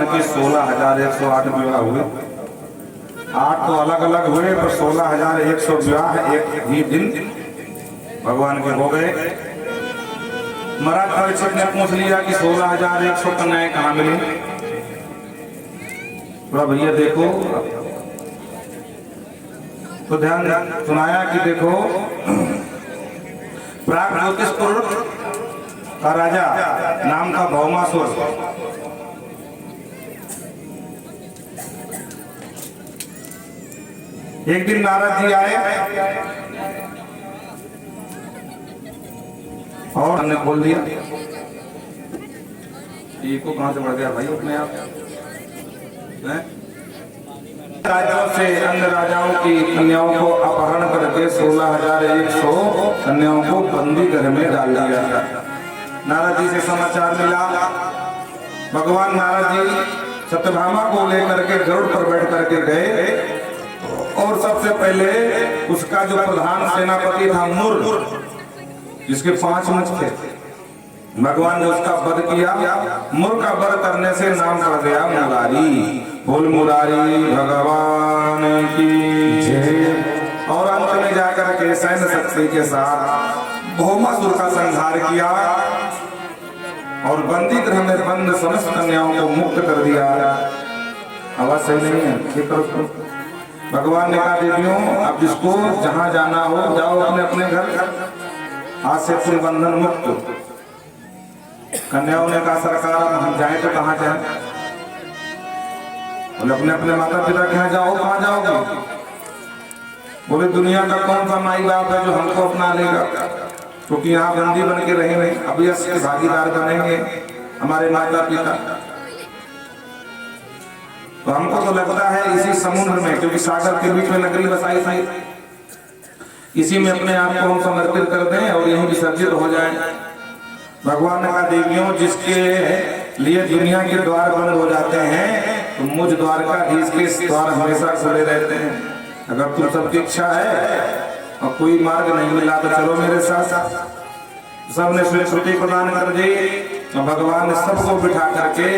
भगवान के 16,108 विवाह हुए। 8 तो अलग अलग हुए, पर 16,100 विवाह एक ही दिन भगवान के हो गए। महाराज परीक्षित ने पूछ लिया कि 16,100 कन्याएं कहाँ मिली। थोड़ा भैया देखो तो ध्यान सुनाया कि देखो, प्राग ज्योतिषपुर का राजा नाम था भौमासुर। एक दिन नारद जी आए और हमने खोल दिया। ये को कहां से बढ़ गया भाई अपने आप? राजाओं से अन्य राजाओं की कन्याओं को अपहरण करके 16,100 कन्याओं को बंदी घर में डाल दिया था। नारद जी से समाचार मिला। भगवान नारद जी सत्यभामा को लेकर के गरुड़ पर बैठ करके गए और सबसे पहले उसका जो प्रधान सेनापति था मुर, जिसके 5 मुख थे, भगवान ने उसका वध किया। मुर का वध करने से नाम पड़ गया मुरारी। बोल मुरारी भगवान की जय। और अंत में जाकर के सैन्य शक्ति के साथ भौमासुर का संहार किया और बंदी गृह में बंद समस्त कन्याओं को मुक्त कर दिया। आवाज सही नहीं है? भगवान ने कहा देवियों, अब जिसको जहां जाना हो जाओ अपने अपने घर, आज से पूरे बंधन मुक्त। कन्याओं ने कहा सरकार हम जाए तो कहाँ जाए? बोले अपने अपने माता पिता के यहाँ जाओ। कहाँ जाओगे? बोले दुनिया का कौन सा माई बाप है जो हमको अपना लेगा, क्योंकि यहाँ बंदी बन के रहेंगे, अभी इसके भागीदार बनेंगे हमारे माता पिता। तो हमको तो लगता है इसी समुद्र में, क्योंकि सागर के बीच में नगरी बसाई थी, इसी में अपने आप को हम समर्पित कर दें और यहीं विसर्जित हो जाएं। भगवान ने कहा देवियों, जिसके लिए दुनिया के द्वार बंद हो जाते हैं, तो मुझ द्वारकाधीश के द्वार हमेशा खुले रहते हैं। अगर तुम सबकी इच्छा है और कोई मार्ग नहीं मिला तो चलो मेरे साथ। सबने स्वीकृति प्रदान कर दी। तो भगवान ने सबको बिठा करके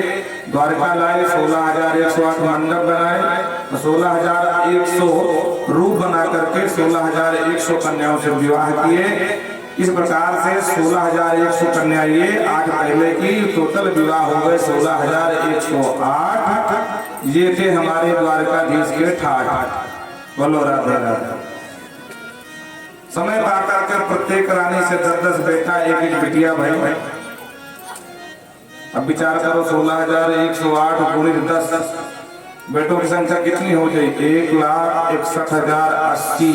द्वारका लाए। 16,108 मंडप बनाए, 16,100 रूप बना करके 16,100 कन्याओं से विवाह किए। इस प्रकार से 16,100 कन्या ये आज पहले की टोटल विवाह हो गए 16,108। ये थे हमारे द्वारकाधीश के ठाठ। बोलो राधे राधे। समय पाकर के प्रत्येक रानी से 10-10 बेटा, एक बिटिया भाई। अब विचार करो 16,108 गुणित 10, बेटों की संख्या कितनी हो जाए? 1,61,080।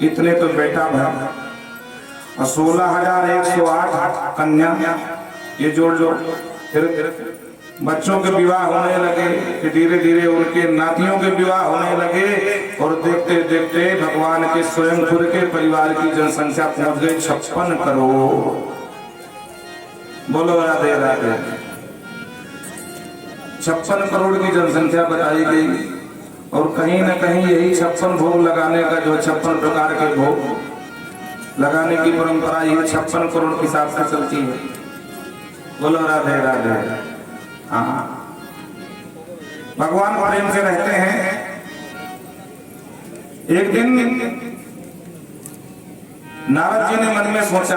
इतने तो बेटा भाई और 16,108 कन्या, ये जोड़ लो। फिर बच्चों के विवाह होने लगे, फिर धीरे धीरे उनके नातियों के विवाह होने लगे और देखते देखते भगवान के स्वयंपुर के परिवार की जनसंख्या पहुंच गई 56 करोड़। बोलो राधे राधे। 56 करोड़ की जनसंख्या बताई गई और कहीं ना कहीं यही 56 भोग लगाने का, जो 56 प्रकार के भोग लगाने की परंपरा ये 56 करोड़ के हिसाब से चलती है। बोलो राधे राधे। हाँ, भगवान प्रेम से रहते हैं। एक दिन नारद जी ने मन में सोचा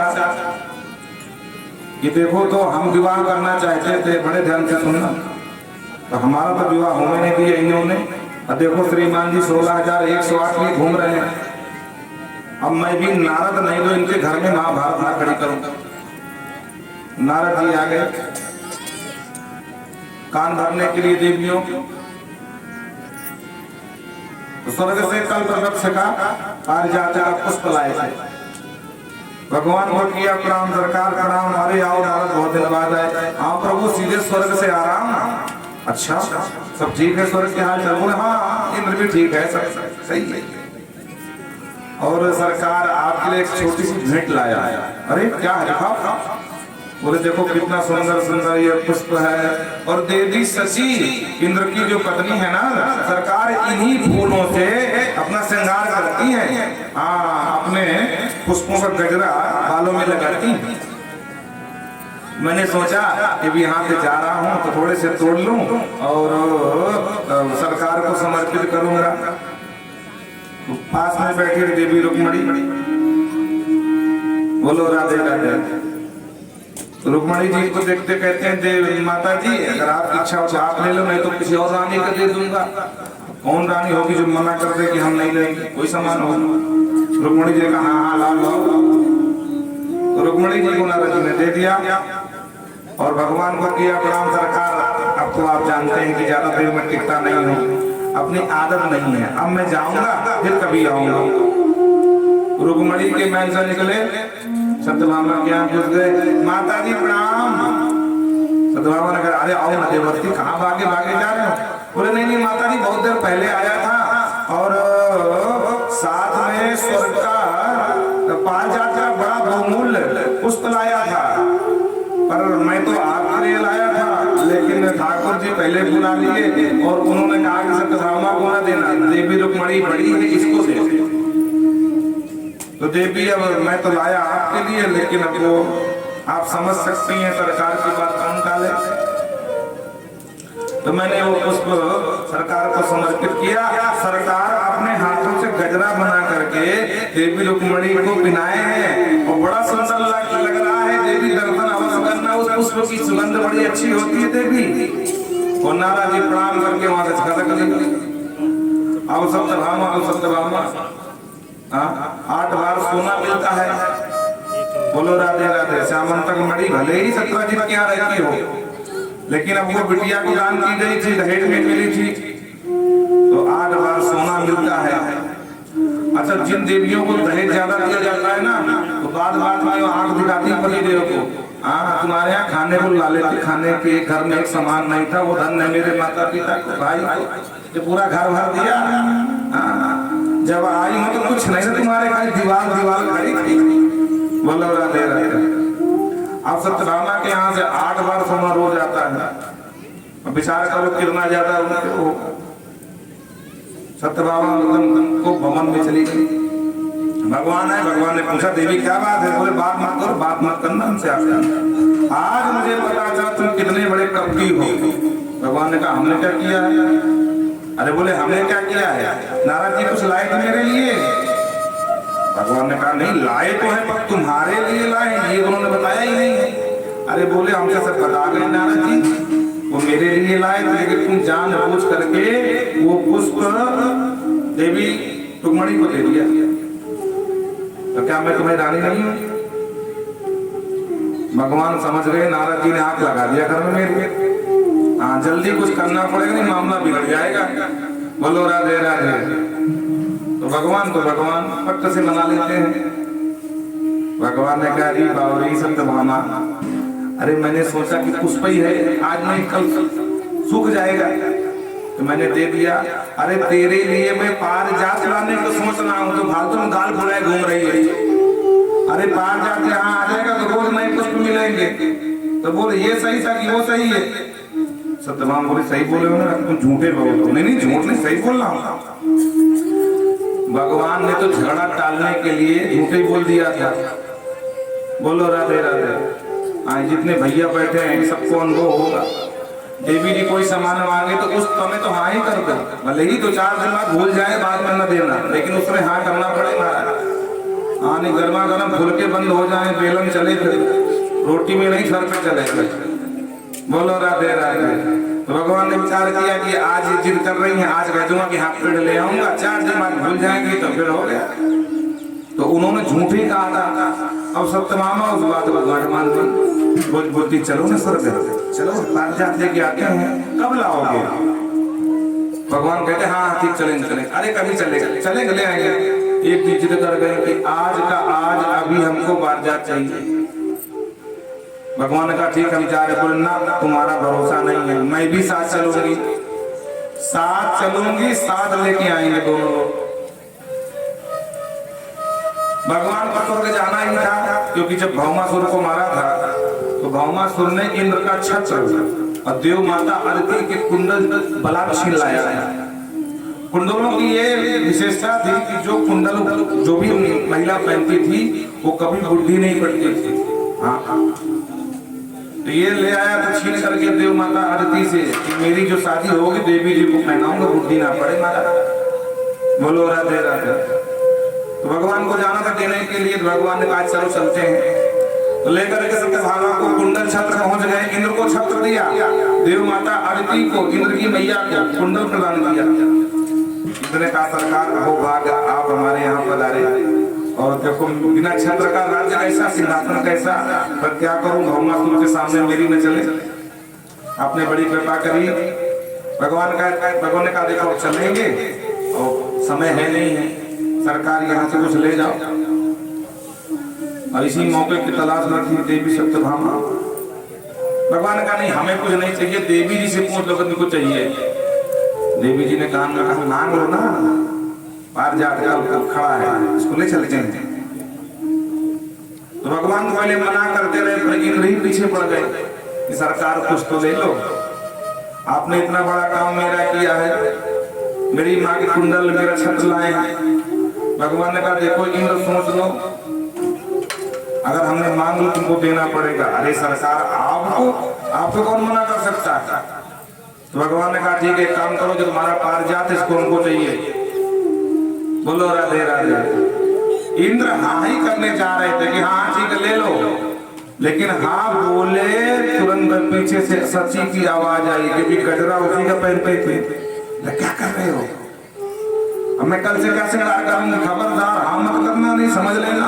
कि देखो, तो हम विवाह करना चाहते थे, बड़े ध्यान से सुनना, तो हमारा तो विवाह होने नहीं दिया इन्होंने। और देखो श्रीमान जी 16,108 में घूम रहे हैं। अब मैं भी नारद नहीं तो इनके घर में महाभारत ना खड़ी करूं। नारद जी आ गए कान भरने के लिए देवियों। स्वर्ग से कल्प वृक्ष का पारिजात का पुष्प लाए थे। भगवान को किया प्रणाम, सरकार प्रणाम। अरे आओ नारद, बहुत दिन बाद आए। हाँ प्रभु, सीधे स्वर्ग से आराम? अच्छा, सब ठीक है? स्वर्ग के हाल चाल? बोले हाँ, इंद्र भी ठीक है, सब सही है। और सरकार आपके लिए एक छोटी सी भेंट लाया है। अरे क्या है? दिखाओ। बोले देखो कितना सुंदर सुंदर ये पुष्प है। और देवी सची, इंद्र की जो पत्नी है ना, सरकार इन्हीं फूलों से अपना श्रृंगार करती है। हाँ, अपने पुष्पों का गजरा बालों में लगाती है। मैंने सोचा कि भी यहाँ पे जा रहा हूँ तो थोड़े से तोड़ लूं और सरकार को समर्पित करूंगा। तो पास में बैठी देवी रुक्मणी, बोलो राधे राधे। रुक्मणी जी को देखते कहते हैं देव माता जी अगर आप इच्छा हो तो आप ले लो, मैं तो किसी और रानी का दे दूंगा। कौन रानी होगी जो मना कर दे कि हम नहीं लेंगे, कोई सामान हो। रुक्मणी जी ने कहा हाँ ला लो। तो रुक्मणी जी को नारद जी ने दे दिया और भगवान को किया प्रणाम। सरकार अब तो आप जानते हैं कि ज्यादा देर में टिकता नहीं हूँ, अपनी आदत नहीं है, अब मैं जाऊंगा फिर कभी आऊंगा। रुक्मणी के महल से निकले, सत्यभामा के यहाँ घुस गए, माता जी प्रणाम। सत्यभामा ने कहा अरे आओ ना देवर्षि, कहाँ भागे भागे जा रहे हो? बोले नहीं नहीं माता जी बहुत देर पहले आया था और साथ में स्वर्ग का पारिजात का बड़ा बहुमूल्य पुष्प लाया था, पर मैं तो आपके लिए लाया था, लेकिन ठाकुर जी पहले बुला लिए और उन्होंने कहा कि सत्यभामा को ना देना, देवी रुक्मणी बड़ी है इसको दे। तो देवी अब मैं तो लाया आपके लिए, लेकिन अब वो आप समझ सकती हैं सरकार की बात कौन टाले। तो मैंने वो पुष्प सरकार को समर्पित किया। सरकार अपने हाथों से गजरा बना करके देवी रुक्मणी को पिनाए हैं और बड़ा सुंदर लग रहा है। देवी दर्शन अवश्य करना, उस पुष्प की सुगंध बड़ी अच्छी होती है देवी। और नारद जी प्रणाम करके वहां से खसक गए। अब सत्यभामा 8 बार सोना मिलता है। बोलो राधे राधे। श्यामंतक मणि भले ही सत्यजीत के यहाँ रहती हो, लेकिन अब वो बिटिया को दान की गई थी, दहेज में मिली थी, तो 8 बार सोना मिलता है। अच्छा जिन देवियों को दहेज ज्यादा दिया जाता है ना, तो बाद में आंख दिखाती पति देव को, हाँ तुम्हारे यहाँ खाने को ला लेते, खाने के घर में एक सामान नहीं था, वो धन है मेरे माता पिता को, भाई ये पूरा घर भर दिया। जब आई हो तो कुछ नहीं था तुम्हारे, खाली दीवार खड़ी थी। बोलो राधे राधे। अब सत्यभामा के यहाँ से 8 बार सोना रोज आता है। विचार करो कितना ज्यादा उनको। सत्यभामा को भवन में चली गई। भगवान है, भगवान ने पूछा देवी क्या बात है? बोले बात मत करो, बात मत करना हमसे। आज मुझे पता चला तुम कितने बड़े कपटी हो। भगवान ने कहा हमने क्या किया है? अरे बोले हमने क्या किया है? नारद जी कुछ लाए थे मेरे लिए? भगवान ने कहा नहीं लाए तो है, पर तुम्हारे लिए लाए, ये उन्होंने बताया ही नहीं। अरे बोले हमसे सब बता गए नारद जी, वो मेरे लिए लाए थे, लेकिन तुम जानबूझ करके वो पुष्प देवी रुक्मणी को दे दिया। तो क्या मैं तुम्हें रानी नहीं हूं? भगवान समझ गए, नारद जी ने आंख लगा दिया घर में मेरे। हाँ जल्दी कुछ करना पड़ेगा, नहीं मामला बिगड़ जाएगा। बोलो राधे राधे। तो भगवान पट्ट से मना लेते हैं। भगवान ने कहा री बावरी सत्यभामा, अरे मैंने सोचा कि पुष्प ही है, आज नहीं कल सूख जाएगा, तो मैंने दे दिया। अरे तेरे लिए मैं पारिजात लाने को सोच रहा हूँ, तो फालतू में गाल फुलाए घूम रही है। अरे पारिजात यहाँ आ जाएगा तो रोज नए पुष्प मिलेंगे। तो बोले ये सही था कि वो सही है? सत्यभामा बोले सही बोले हो ना, तुम झूठे बोलो। नहीं झूठ नहीं, सही बोल रहा हूँ। भगवान ने तो झगड़ा टालने के लिए झूठे बोल दिया था। बोलो राधे राधे। आज जितने भैया बैठे हैं सबको अनुभव होगा। देवी जी कोई सामान मांगे तो उस समय तो हाँ ही कर दो, भले ही 2-4 दिन बाद भूल जाए, बाद में न देना, लेकिन उसमें हाँ करना पड़ेगा। हाँ नहीं गर्मा गर्म फुलके बंद हो जाए, बेलन चले रोटी में नहीं सर पे चले। बोलो राधे राधे। तो भगवान ने विचार किया कि आज जिद कर रही हैं, आज कह दूंगा कि हाथ पेड़ ले आऊंगा, 4 दिन बाद भूल जाएंगी तो फिर हो गया। तो उन्होंने झूठे कहा था। अब सत्यभामा उस बात को गांठ मान ली, बोलती चलो ना स्वर्ग, चलो पारिजात लेके आते हैं, कब लाओगे? भगवान कहते हाँ ठीक चलेंगे। अरे कभी चलेंगे ले आएंगे। एक दिन जिद कर गए कि आज का आज अभी हमको पारिजात चाहिए। भगवान ने कहा ठीक है विचार है। बोले ना तुम्हारा भरोसा नहीं है, मैं भी साथ चलूंगी, साथ लेके आएंगे दोनों लोग। भगवान को स्वर्ग जाना ही था, क्योंकि जब भौमासुर को मारा था तो भौमासुर ने इंद्र का छत्र और देव माता अदिति के कुंडल बलात् छीन लाया है। कुंडलों की ये विशेषता थी कि जो कुंडल जो भी महिला पहनती थी वो कभी बुढ़ी नहीं पड़ती थी। हाँ तो ये ले आया तो छीन करके देव माता आरती से कि मेरी जो शादी होगी देवी जी को पहनाऊंगा, बुद्धि ना पड़े महाराज। बोलो राधे राधे। तो भगवान को जाना था देने के लिए, तो भगवान ने कहा चलो चलते हैं। तो लेकर के सत्यभामा को कुंडल छत्र पहुंच गए, इंद्र को छत्र दिया, देव माता आरती को, इंद्र की मैया को कुंडल प्रदान किया। इंद्र ने कहा सरकार हो भाग, आप हमारे यहाँ पधारे और देखो बिना छत्र का राज्य कैसा, सिंहासन कैसा, पर क्या करूं भौमासुर के सामने मेरी न चले। आपने बड़ी कृपा करी। भगवान ने कहा देखो चलेंगे और समय है नहीं है, सरकार यहाँ से कुछ ले जाओ। और इसी मौके की तलाश में थी देवी सत्यभामा। भगवान ने कहा नहीं हमें कुछ नहीं चाहिए, देवी जी से पूछ लो किनको चाहिए। देवी जी ने कहा मांग लो ना, पारिजात का खड़ा है, इसको ले चलते हैं। तो भगवान को पहले मना करते रहे, पर इंद्र ही पीछे पड़ गए कि सरकार कुछ तो ले लो, आपने इतना बड़ा काम मेरा किया है, मेरी माँ की कुंडल मेरा छत्र लाए हैं। भगवान ने कहा देखो इंद्र सोच लो, अगर हमने मांग लो तुमको देना पड़ेगा। अरे सरकार आपको कौन मना कर सकता है। तो भगवान ने कहा ठीक है काम करो, जो तुम्हारा पारिजात इसको हमको चाहिए। बोलो राधे राधे। इंद्र हाँ ही करने जा रहे थे कि हाँ ठीक है ले लो, लेकिन हाँ बोले तुरंत पीछे से सची की आवाज आई क्योंकि गजरा उसी का पहन पे थे। क्या कर रहे हो, अब मैं कल से क्या श्रृंगार करूंगा, खबरदार हाँ मत करना, नहीं समझ लेना।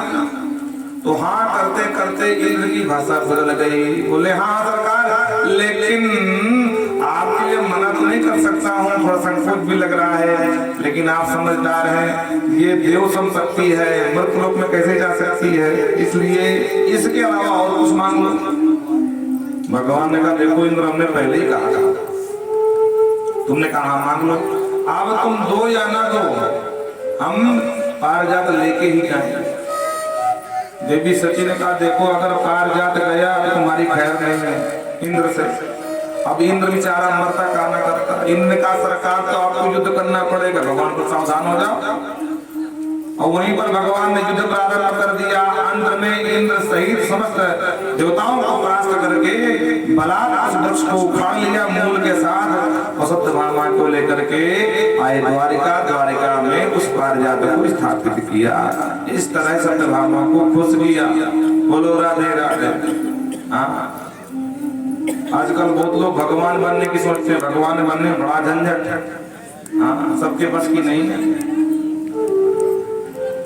तो हाँ करते करते इंद्र की भाषा बदल गई। बोले हाँ सरकार, लेकिन आपके लिए मना तो नहीं कर सकता हूँ, थोड़ा संकोच भी लग रहा है, लेकिन आप समझदार हैं, ये देव संपत्ति है, मृतलोक में कैसे जा सकती है, इसलिए इसके अलावा और कुछ मांग लो। भगवान ने कहा देखो इंद्र हमने पहले ही कहा था, तुमने कहा मांग लो, अब तुम दो या ना दो, हम पारिजात लेके ही जाएंगे। देवी सची ने कहा देखो अगर पारिजात गया तो तुम्हारी खैर नहीं है इंद्र से। अब इंद्र बेचारा मरता का ना करता। इंद्र ने कहा सरकार तो आपको युद्ध करना पड़ेगा, भगवान को सावधान हो जाओ। और वहीं पर भगवान ने युद्ध प्रारंभ कर दिया। अंत में इंद्र सहित समस्त देवताओं को परास्त करके बलात् उस वृक्ष को उखाड़ लिया मूल के साथ और सत्यभामा को लेकर के आए द्वारिका में उस पारिजात को स्थापित किया। इस तरह सत्यभामा को खुश किया। बोलो राधे राधे। आजकल बहुत लोग भगवान बनने की सोचते हैं, भगवान बनने बड़ा झंझट है, सबके बस की नहीं है।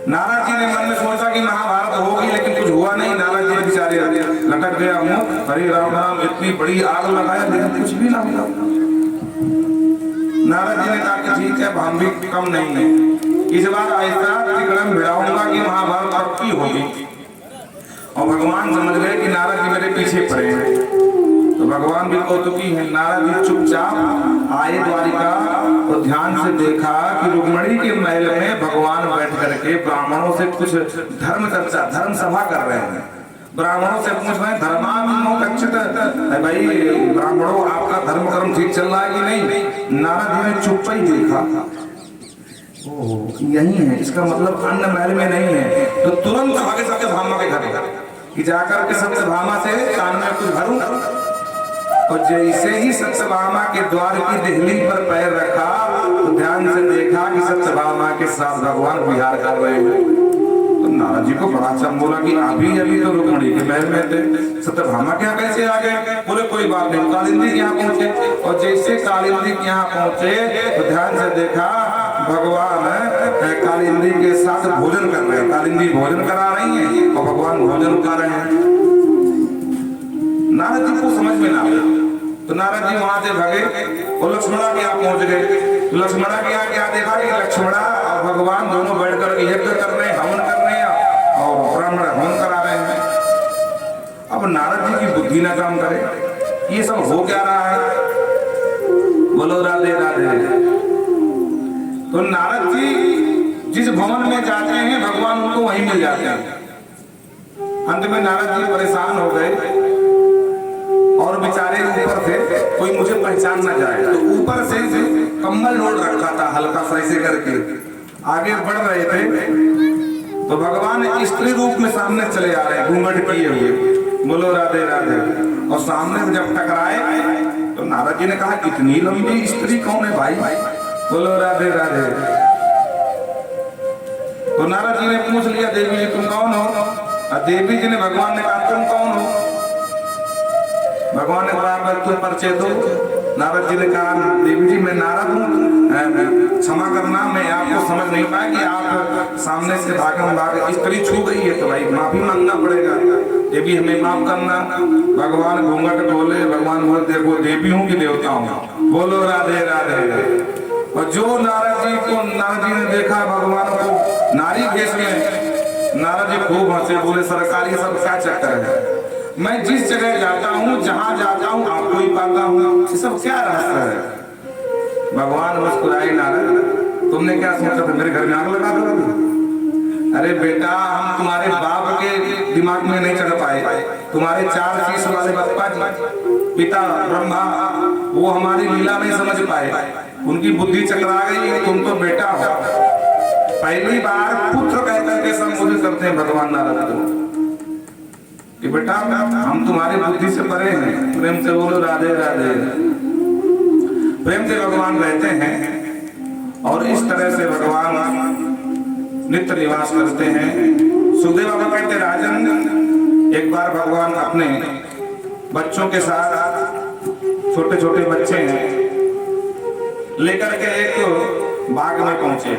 नारद जी ने मन में सोचा कि महाभारत होगी, लेकिन कुछ हुआ नहीं। नारद जी बेचारे लटक गया मुख, हरे राम राम इतनी बड़ी आग लगाया, लेकिन कुछ भी ना मिला। नारद जी ने कहा कि ठीक है हम भी कम नहीं है, इस बार ऐसा तिकड़म भिड़ाऊंगा कि महाभारत पक्की होगी। और भगवान समझ गए कि नारद जी मेरे पीछे पड़े हैं, तो भगवान भी कौतुकी है। नारद जी चुपचाप आए द्वारिका और ध्यान से देखा कि रुक्मिणी के महल में भगवान बैठ करके ब्राह्मणों से कुछ धर्म चर्चा, धर्म सभा कर रहे हैं। ब्राह्मणों से पूछ रहे हैं धर्मात्मो कच्चित, भाई ब्राह्मणों आपका धर्म कर्म ठीक चल रहा है कि नहीं। नारद जी ने चुप ही देखा, यही है, इसका मतलब अन्न महल में नहीं है। तो तुरंत भागे सत्यभामा के घर कि जाकर के सत्यभामा से कान में कुछ भरूं। और जैसे ही सत्यभामा के द्वार की देहली पर पैर रखा तो ध्यान से देखा कि सत्यभामा के साथ भगवान विहार कर रहे हैं। तो नारद जी को बड़ा अच्छा बोला कि अभी तो रुक्मिणी के महल में थे, सत्यभामा क्या कैसे आ गए। बोले कोई बात नहीं, कालिंदी के यहाँ पहुंचे। और जैसे कालिंदी के यहाँ पहुंचे तो ध्यान से देखा भगवान कालिंदी के साथ भोजन कर रहे हैं। कालिंदी भोजन करा रही है और भगवान भोजन कर रहे हैं। नारद जी को समझ में ना आया, तो नारद जी वहां से भगे और लक्ष्मणा के यहाँ पहुंच गए। तो लक्ष्मणा के यहाँ क्या देखा कि लक्ष्मणा और भगवान दोनों बैठकर यज्ञ कर रहे हैं, हवन कर रहे हैं और ब्राह्मण हवन करा रहे हैं। अब नारद जी की बुद्धि ना काम करे, ये सब हो क्या रहा है। बोलो राधे राधे। तो नारद जी जिस भवन में जाते हैं भगवान उनको वहीं मिल जाते हैं। अंत में नारद जी परेशान हो गए और बेचारे ऊपर थे, कोई मुझे पहचान ना जाए, तो ऊपर से कम्बल ओढ़ रखा था हल्का सा ऐसे करके। आगे बढ़ रहे थे तो भगवान स्त्री रूप में सामने चले आ रहे हैं, घूंघट किए हुए। बोलो राधे राधे। और सामने से जब टकराए तो नारद जी ने कहा इतनी लंबी स्त्री कौन है भाई? बोलो राधे राधे। तो नारद जी ने पूछ लिया देवी जी तुम कौन हो? और देवी जी ने भगवान ने कहा तुम कौन हो? भगवान ने कहा तुम परिचय दो। नारद जी ने कहा देवी जी मैं नारद हूँ, क्षमा करना मैं आपको समझ नहीं पाया कि आप सामने से भाग स्त्री छू गई है तो भाई माफी मांगना पड़ेगा, देवी हमें माफ करना। भगवान घूंघट खोले, भगवान बोले देखो देवी हूँ कि देवता हूँ? बोलो राधे राधे। और जो नारद जी ने देखा भगवान को नारी भेष में, नारद जी खूब हंसे, बोले सरकार ये सब क्या चक्कर है? मैं जिस जगह जाता हूँ जहाँ जाता हूँ आपको ही पाता हूँ, ये सब क्या रहस्य है? भगवान मुस्कुराए, नारद तुमने क्या सोचा था मेरे घर में आग लगा दो? अरे बेटा हम तुम्हारे बाप के दिमाग में नहीं चढ़ पाए, तुम्हारे 4 शीश वाले बप्पा जी पिता ब्रह्मा वो हमारी लीला नहीं समझ पाए, उनकी बुद्धि चकरा गई, तुम तो बेटा हो। पहली बार पुत्र कहकर के संबोधित करते हैं भगवान नारद को कि बेटा हम तुम्हारी बुद्धि से परे हैं। प्रेम से बोलो राधे राधे। प्रेम से भगवान रहते हैं और इस तरह से भगवान नित्य निवास करते हैं। सुखदेव बाबा कहते राजन एक बार भगवान अपने बच्चों के साथ, छोटे छोटे बच्चे हैं, लेकर के एक बाग में पहुंचे।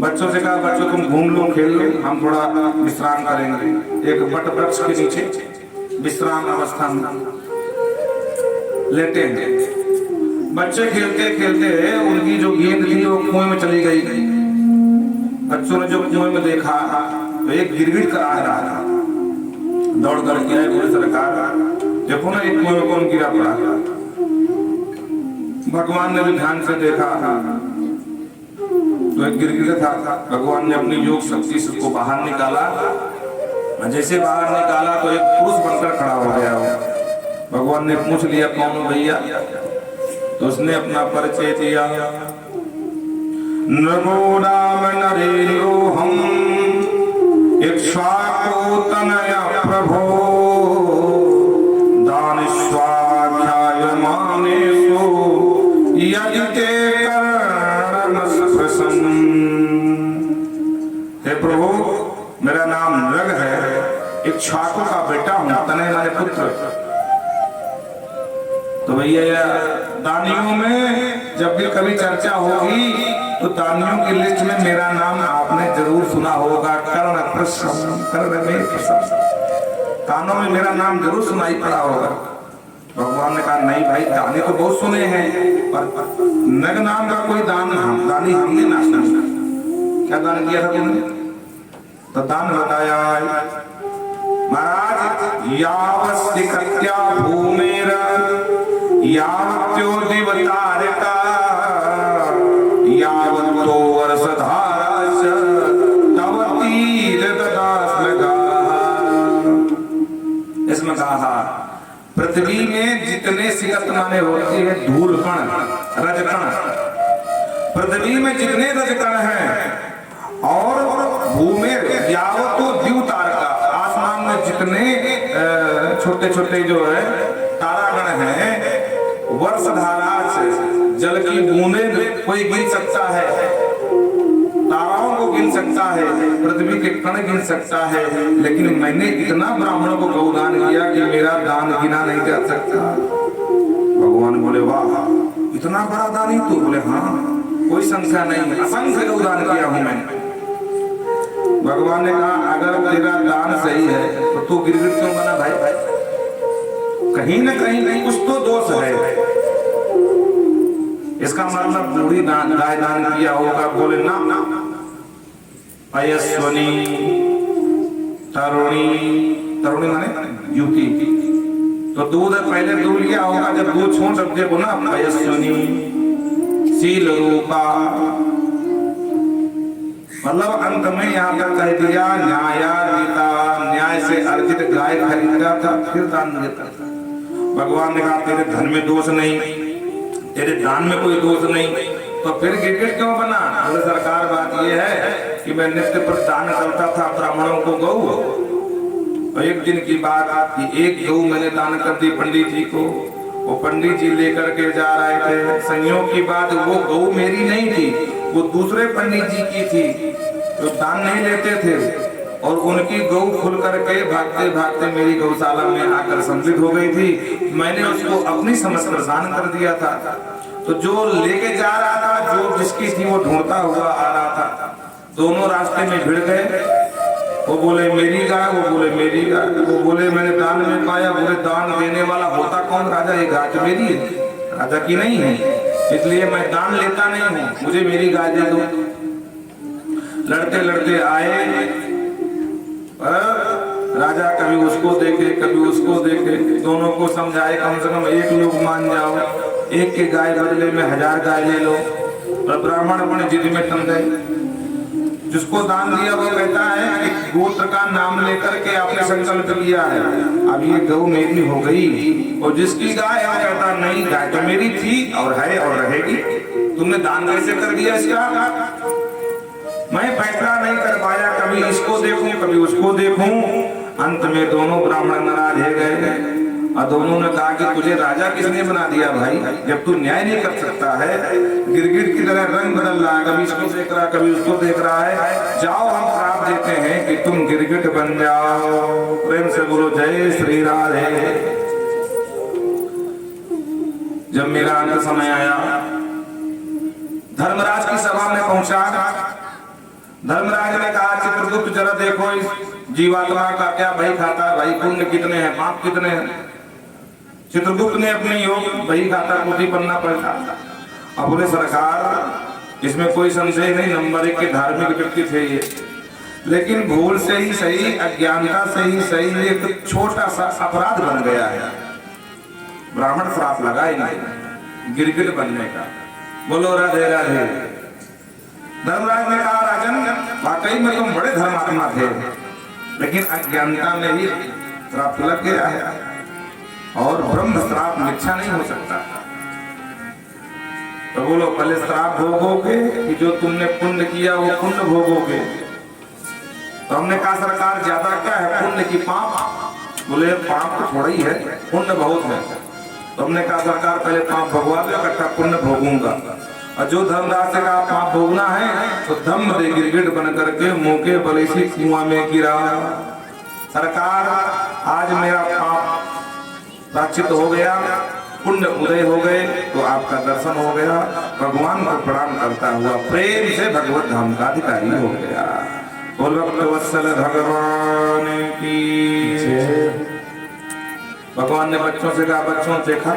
बच्चों से कहा बच्चों तुम घूम लो खेल लो, हम थोड़ा विश्राम करेंगे। एक वट वृक्ष के नीचे विश्राम अवस्था में लेटे हैं। बच्चे खेलते खेलते उनकी जो गेंद थी वो कुएं में चली गई। बच्चों ने जो कुएं में देखा तो एक गिरगिट करा रहा था, दौड़ करके आए, बोले सरकार देखो ना एक कुएं में कौन गिरा पड़ा। भगवान ने भी ध्यान से देखा तो एक गिरगिट था। भगवान ने अपनी योग शक्ति से उसको बाहर निकाला। जैसे बाहर निकाला तो एक पुरुष बनकर खड़ा हो गया। भगवान ने पूछ लिया कौन हो भैया? तो उसने अपना परिचय दिया, नमो राम नरेन्द्रो हम इक्ष्वाकु तनया प्रभो दान स्वाध्याय मानेषु यदिते हे प्रभु मेरा नाम नृग है, इक्ष्वाकु का बेटा हूं, तनय माने पुत्र। तो भैया दानियों में जब भी कभी चर्चा होगी तो दानियों की लिस्ट में मेरा नाम आपने जरूर सुना होगा, कर्ण प्रसन्न, कर्ण में प्रसन्न, कानों में मेरा नाम जरूर सुनाई पड़ा होगा। भगवान ने कहा नहीं भाई दानी तो बहुत सुने हैं पर नग नाम का कोई दानी हमने ना सुना। क्या दान किया था तुमने? तो दान बताया महाराज यावस्तिकत्या भूमेर यावत्योदिवतारिका यावत्तो वर्षधाराश्च तव तीर्थदास्मगा। इसमें कहा पृथ्वी में जितने सिकत माने होती है धूल कण रजकण, पृथ्वी में जितने रजकण हैं और भूमि यावतो द्युतारका, आसमान में जितने छोटे छोटे जो है तारागण हैं, वर्षधारा से जल की बूंदें कोई गिन सकता है, ताराओं को गिन सकता है, पृथ्वी के कण गिन सकता है, लेकिन मैंने इतना ब्राह्मणों को गौदान किया कि मेरा दान गिना नहीं जा सकता। भगवान बोले वाह इतना बड़ा दानी? तो बोले हाँ कोई संख्या नहीं, असंख्य गौदान किया हूं मैंने। भगवान ने कहा अगर तेरा दान सही है तो तू गिरगिट क्यों बना भाई? कहीं न कहीं कुछ तो दोष है। इसका मतलब बूढ़ी गाय दान किया होगा। बोले ना अयस्वनी तरुणी, तरुणी माने युवती, तो दूध पहले दूध लिया होगा, जब दूध छोड़ सकते हो ना अयस्वनी शील रूपा, मतलब अंत में यहाँ तक कह दिया न्यायाधीता, न्याय से अर्जित गाय खरीदा था फिर दान देता था। भगवान ने कहा तेरे धन में दोष नहीं, तेरे दान में कोई दोष नहीं, तो फिर गिरगिट क्यों बना? बोले सरकार बात यह है कि मैं नित्य पर दान करता था ब्राह्मणों को गौ, और एक दिन की बात कि एक गऊ मैंने दान कर दी पंडित जी को। वो पंडित जी लेकर के जा रहे थे। संयोग की बात, वो गऊ मेरी नहीं थी, वो दूसरे पंडित जी की थी, जो दान नहीं लेते थे। और उनकी गऊ खुल करके भागते भागते मेरी गौशाला में आकर सम्मिलित हो गई थी। मैंने उसको अपनी समझकर दान कर दिया था। तो जो लेके जा रहा था, जो जिसकी थी, वो ढूंढता हुआ आ रहा था। दोनों रास्ते में भिड़ गए। वो बोले मेरी गाय, वो बोले मेरी गाय। वो बोले मैंने दान में पाया, बोले दान देने वाला होता कौन? राजा, ये गाय तो मेरी है, राजा की नहीं है, इसलिए मैं दान लेता नहीं हूँ, मुझे मेरी गाय दे दो। लड़ते लड़ते आए, राजा कभी उसको देखे कभी उसको देखे, दोनों को समझाए कम से कम एक लोग मान जाओ, एक के गाय बदले में 1000 गाय ले लो। और ब्राह्मण अपने जिद में तम गए। जिसको दान दिया वो कहता है कि गोत्र का नाम लेकर के आपने संकल्प किया है, अब ये गऊ मेरी हो गई। और जिसकी गाय है कहता नहीं, गाय तो मेरी थी और है और रहेगी, तुमने दान कैसे कर दिया इसका? मैं फैसला नहीं कर पाया, कभी इसको देखूं कभी उसको देखूं। अंत में दोनों ब्राह्मण नाराज हो गए और दोनों ने कहा कि तुझे राजा किसने बना दिया भाई, जब तू न्याय नहीं कर सकता है? गिरगिट की तरह रंग बदल रहा है, कभी इसको देख रहा कभी उसको देख रहा है। जाओ हम श्राप देते हैं कि तुम गिरगिट बन जाओ। प्रेम से बोलो जय श्री राधे। जब मेरा अंत समय आया, धर्मराज की सभा में पहुंचा। धर्मराज ने कहा चित्रगुप्त जरा देखो इस जीवात्मा का क्या भाई खाता है, भाई पुण्य कितने हैं, पाप कितने हैं। चित्रगुप्त ने अपने योग भाई खाता पोथी पन्ना पढ़ा। अब बोले सरकार इसमें कोई संशय नहीं, नंबर 1 के धार्मिक व्यक्ति थे ये, लेकिन भूल से ही सही, अज्ञानता से ही सही, एक छोटा सा अपराध बन गया है। ब्राह्मण श्राप लगा ही नहीं गिरगिट बनने का। बोलो राधे राधे। धर्मराज ने कहा राजन वाकई में तुम बड़े धर्मात्मा थे, लेकिन अज्ञानता में ही श्राप लग गया है, और ब्रह्म श्राप मिथ्या नहीं हो सकता। तो बोलो पहले श्राप भोगोगे कि जो तुमने पुण्य किया वो पुण्य भोगोगे? तो हमने कहा सरकार ज्यादा क्या है, पुण्य की पाप? बोले पाप तो थोड़ा ही है, पुण्य बहुत है। तो हमने कहा सरकार पहले पाप भोगवा दो, इकट्ठा पुण्य भोगूंगा। और जो धर्मराज से कहा पाप भोगना है तो धम्म दे गिरगिट बन करके मुंह के बल इसी कुआं में गिरा। सरकार आज मेरा पाप प्रायश्चित हो गया, पुण्य उदय हो गए, तो आपका दर्शन हो गया। भगवान को प्रणाम करता हुआ प्रेम से भगवत धाम का अधिकारी हो गया। बोलो वत्सल भगवान की। भगवान ने बच्चों से कहा बच्चों देखा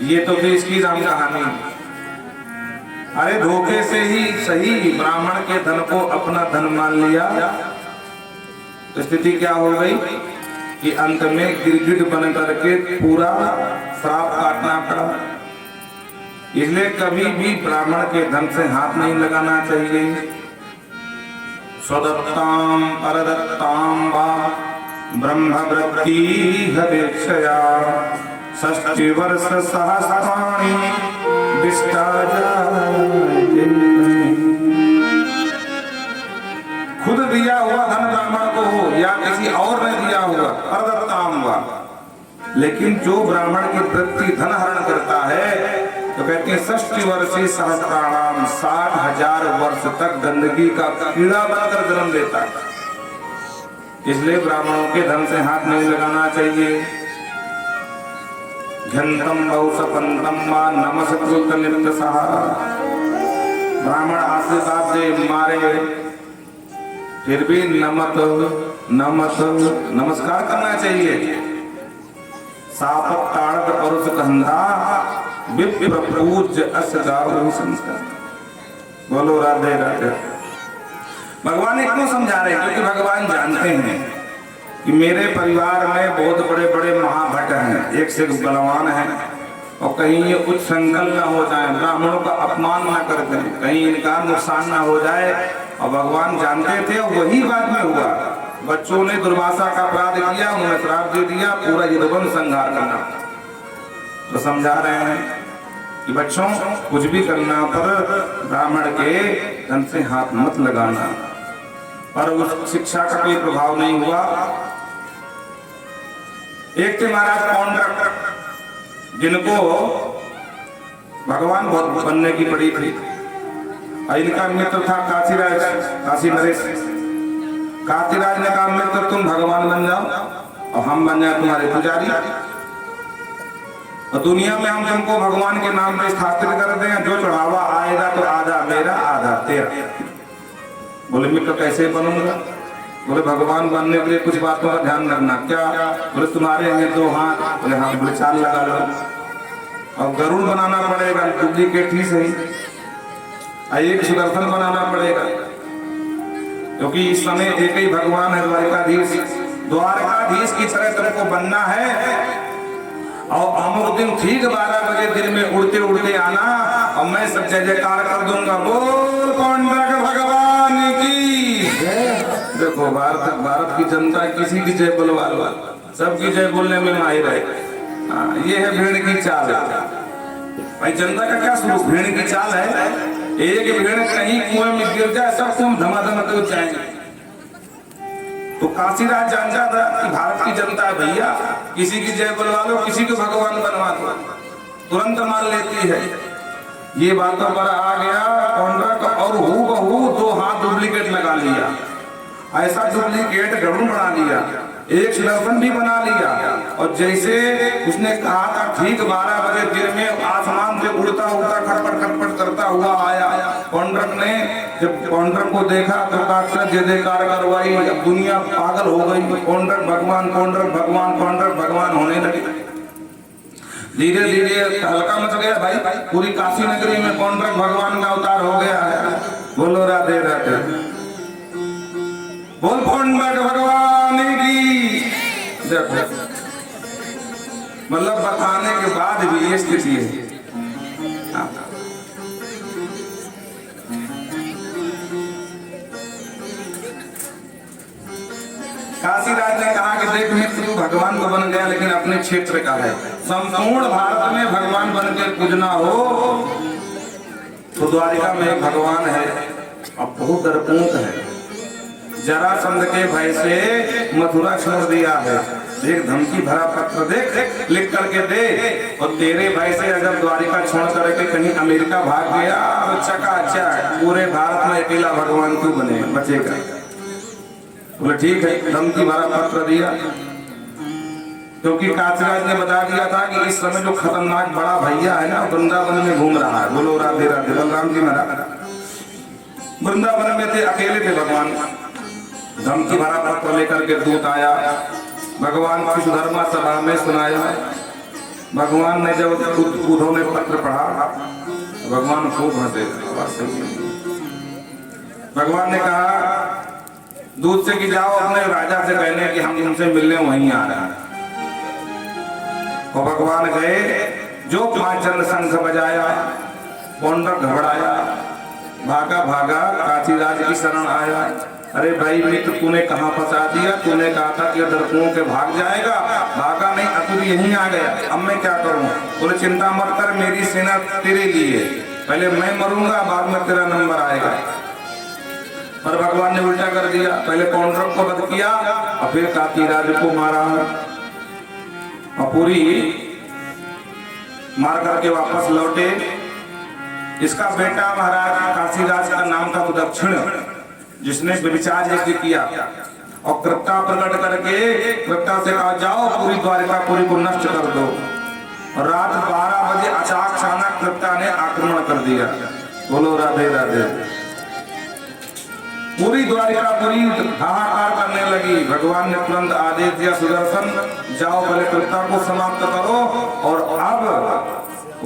ये तो थी इसकी राम कहानी। अरे धोखे से ही सही ब्राह्मण के धन को अपना धन मान लिया, तो स्थिति क्या हो गई कि अंत में गिरगिट बन करके पूरा श्राप काटना पड़ा। इसलिए कभी भी ब्राह्मण के धन से हाथ नहीं लगाना चाहिए। स्वदत्ताम परदत्ताम वा ब्रह्मवृत्ति हवेक्षया 60 वर्ष सहस्राणि विष्टा जायते। खुद दिया हुआ धन ब्राह्मण को हो या किसी और ने दिया हुआ परदत्ताम वा, लेकिन जो ब्राह्मण की वृत्ति धन हरण करता है तो कहते हैं 60 वर्षी सहस्राणाम 60,000 वर्ष तक गंदगी का कीड़ा बनकर जन्म देता है। इसलिए ब्राह्मणों के धन से हाथ नहीं लगाना चाहिए। घंतम बहुसपंतम वा नमस्कृत नित्य सहा। ब्राह्मण आशीर्वाद दे मारे फिर भी नमत नमत नमस्कार करना चाहिए। सापत ताड़क परुष कंधा विप्र पूज्य असगाव संस्कार। बोलो राधे राधे। भगवान ने क्यों समझा रहे? क्योंकि भगवान जानते हैं कि मेरे परिवार में बहुत बड़े बड़े महाभट हैं, एक से एक बलवान हैं, और कहीं ये कुछ संकल्प न हो जाए, ब्राह्मणों का अपमान न कर दें, कहीं इनका नुकसान न हो जाए। और भगवान जानते थे और वही बाद में हुआ। बच्चों ने दुर्वासा का अपराध किया, उन्होंने श्राप दे दिया, पूरा यदुवंश संहार करना। तो समझा रहे हैं कि बच्चों कुछ भी करना पर ब्राह्मण के धन से हाथ मत लगाना। पर उस शिक्षा का कोई प्रभाव नहीं हुआ। एक थे महाराज पौंड्रक, जिनको भगवान बहुत बनने की पड़ी थी। इनका मित्र था काशीराज, काशी नरेश। काशीराज ने कहा मित्र तुम भगवान बन जाओ और हम बन जाए तुम्हारे पुजारी, और दुनिया में हम तुमको भगवान के नाम पे स्थापित कर दें, जो चढ़ावा आएगा तो आधा मेरा आधा तेरा। बोले मित्र कैसे बनूंगा? बोले भगवान बनने के लिए कुछ बातों का ध्यान रखना। क्या? बोले तुम्हारे हैं 2 हाथ। बोले हाँ। बोले 4 लगा लो। और गरुड़ बनाना पड़ेगा, डुप्लीकेट ही सही। एक सुदर्शन बनाना पड़ेगा, क्योंकि इस समय एक ही भगवान है द्वारकाधीश। द्वारकाधीश की तरह तुमको बनना है, और अमुक दिन ठीक 12 बजे दिन में उड़ते उड़ते आना, और मैं सब जय जयकार कर दूंगा, बोल पौंड्रक भगवान की। देखो भारत की जनता किसी की जय बोलवा लो, सबकी जय बोलने में माहिर है। ये है भेड़ की चाल। भाई जनता का क्या स्वरूप? भेड़ की चाल है। एक भेड़ कहीं कुएं में गिर जाए सब तुम धमाधम कूद जाएंगे। तो काशीराज जानता था कि भारत की जनता है भैया, किसी की जय बुलवा लो, किसी को भगवान बनवा दो, तुरंत मान लेती है। ये बातों पर आ गया पौंड्रक, और हूबहू 2 हाथ डुप्लीकेट लगा लिया। ऐसा डुप्लीकेट गरुड़ बना लिया, एक सुदर्शन भी बना लिया। और जैसे उसने कहा था ठीक 12 बजे दिन में आसमान से उड़ता उड़ता खटपट खटपट करता हुआ आया। पौंड्रक ने जब पौंड्रक को देखा तो काक्षा जय जयकार करवाई। अब दुनिया पागल हो गई, पौंड्रक भगवान, पौंड्रक भगवान, पौंड्रक भगवान होने लगे। धीरे धीरे हल्का मच गया भाई, पूरी काशी नगरी में पौंड्रक भगवान का अवतार हो गया है। बोलो राधे राधे, बोल पौंड्रक भगवान की। देखो मतलब बताने के बाद भी ये स्थिति है। काशीराज ने कहा कि देख मित्र तू भगवान तो बन गया, लेकिन अपने क्षेत्र का है। संपूर्ण भारत में भगवान बन के पूजना हो तो द्वारिका में एक भगवान है, अब बहुत डरपोक है। जरासंध के भय से मथुरा छोड़ दिया है। देख धमकी भरा पत्र देख लिख करके दे, और तेरे भय से अगर द्वारिका छोड़ करके कहीं अमेरिका भाग गया तो चकाचक पूरे भारत में अकेला भगवान तू बने बचेगा। बोले ठीक है, धमकी भरा पत्र दिया। क्योंकि काशीराज ने बता दिया था कि इस समय जो खतरनाक बड़ा भैया है ना वृंदावन में घूम रहा है। बोलो राधे राधे। बलराम जी महाराज वृंदावन में थे, अकेले थे भगवान। धमकी भरा पत्र लेकर के दूत आया, भगवान की सुधर्मा सभा में सुनाया। भगवान ने जब दूतों ने पत्र पढ़ा, भगवान खूब हंसे। भगवान ने कहा दूत से कि जाओ अपने राजा से कहने कि हम तुमसे मिलने वहीं आ रहे हैं। और भगवान गए, जो 5 चंद शंख बजाया, पौंड्रक घबराया, भागा भागा काशीराज की शरण आया। अरे भाई मित्र तूने कहाँ फंसा दिया? तूने कहा था कि डरपों के भाग जाएगा, भागा नहीं, अतुल यहीं आ गया, अब मैं क्या करूं? बोले चिंता मत कर, मेरी सेना तेरे लिए, पहले मैं मरूंगा बाद में तेरा नंबर आएगा। पर भगवान ने उल्टा कर दिया, पहले पौंड्रक को वध किया और फिर काशीराज को मारा, और पूरी मार करके वापस लौटे। इसका बेटा महाराज काशीराज का नाम था दक्षिण, जिसने विचार यज्ञ किया और कृत्ता प्रकट करके कृत्ता से कहा जाओ पूरी द्वारिकापुरी को नष्ट कर दो। और रात 12 बजे अचानक कृत्ता ने आक्रमण कर दिया। बोलो राधे राधे। पूरी द्वारिकापुरी हाहाकार करने लगी। भगवान ने तुरंत आदेश दिया सुदर्शन जाओ पहले कृत्ता को समाप्त करो, और अब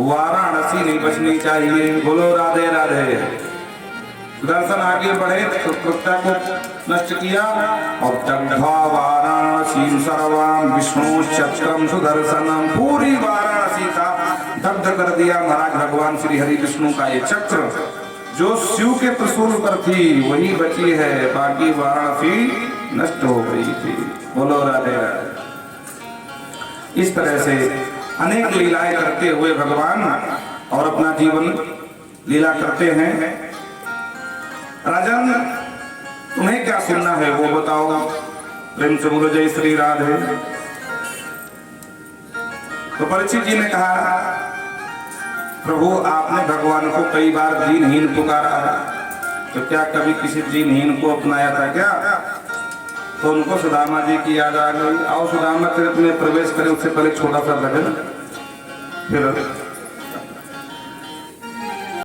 वाराणसी नहीं बचनी चाहिए। बोलो राधे राधे। सुदर्शन आगे बढ़े तो कृत्ता को नष्ट किया, और दग्ध्वा वाराणसी सर्वाम विष्णु चक्रम सुदर्शनम, पूरी वाराणसी का दग्ध कर दिया महाराज भगवान श्री हरि विष्णु का ये चक्र। जो शिव के त्रिशूल पर थी वही बची है, बाकी वाराणसी नष्ट हो गई थी। बोलो राधे राधे। इस तरह से अनेक लीलाएं करते हुए भगवान और अपना जीवन लीला करते हैं। राजन तुम्हें क्या सुनना है वो बताओ, प्रेम से बोलो जय श्री राधे। तो परीक्षित जी ने कहा, प्रभु आपने भगवान को कई बार दीनहीन पुकारा है, तो क्या कभी किसी दीनहीन को अपनाया था क्या? तो उनको सुदामा जी की याद आ गई। आओ सुदामा चरित्र में प्रवेश करें, उससे पहले छोटा सा भजन फिर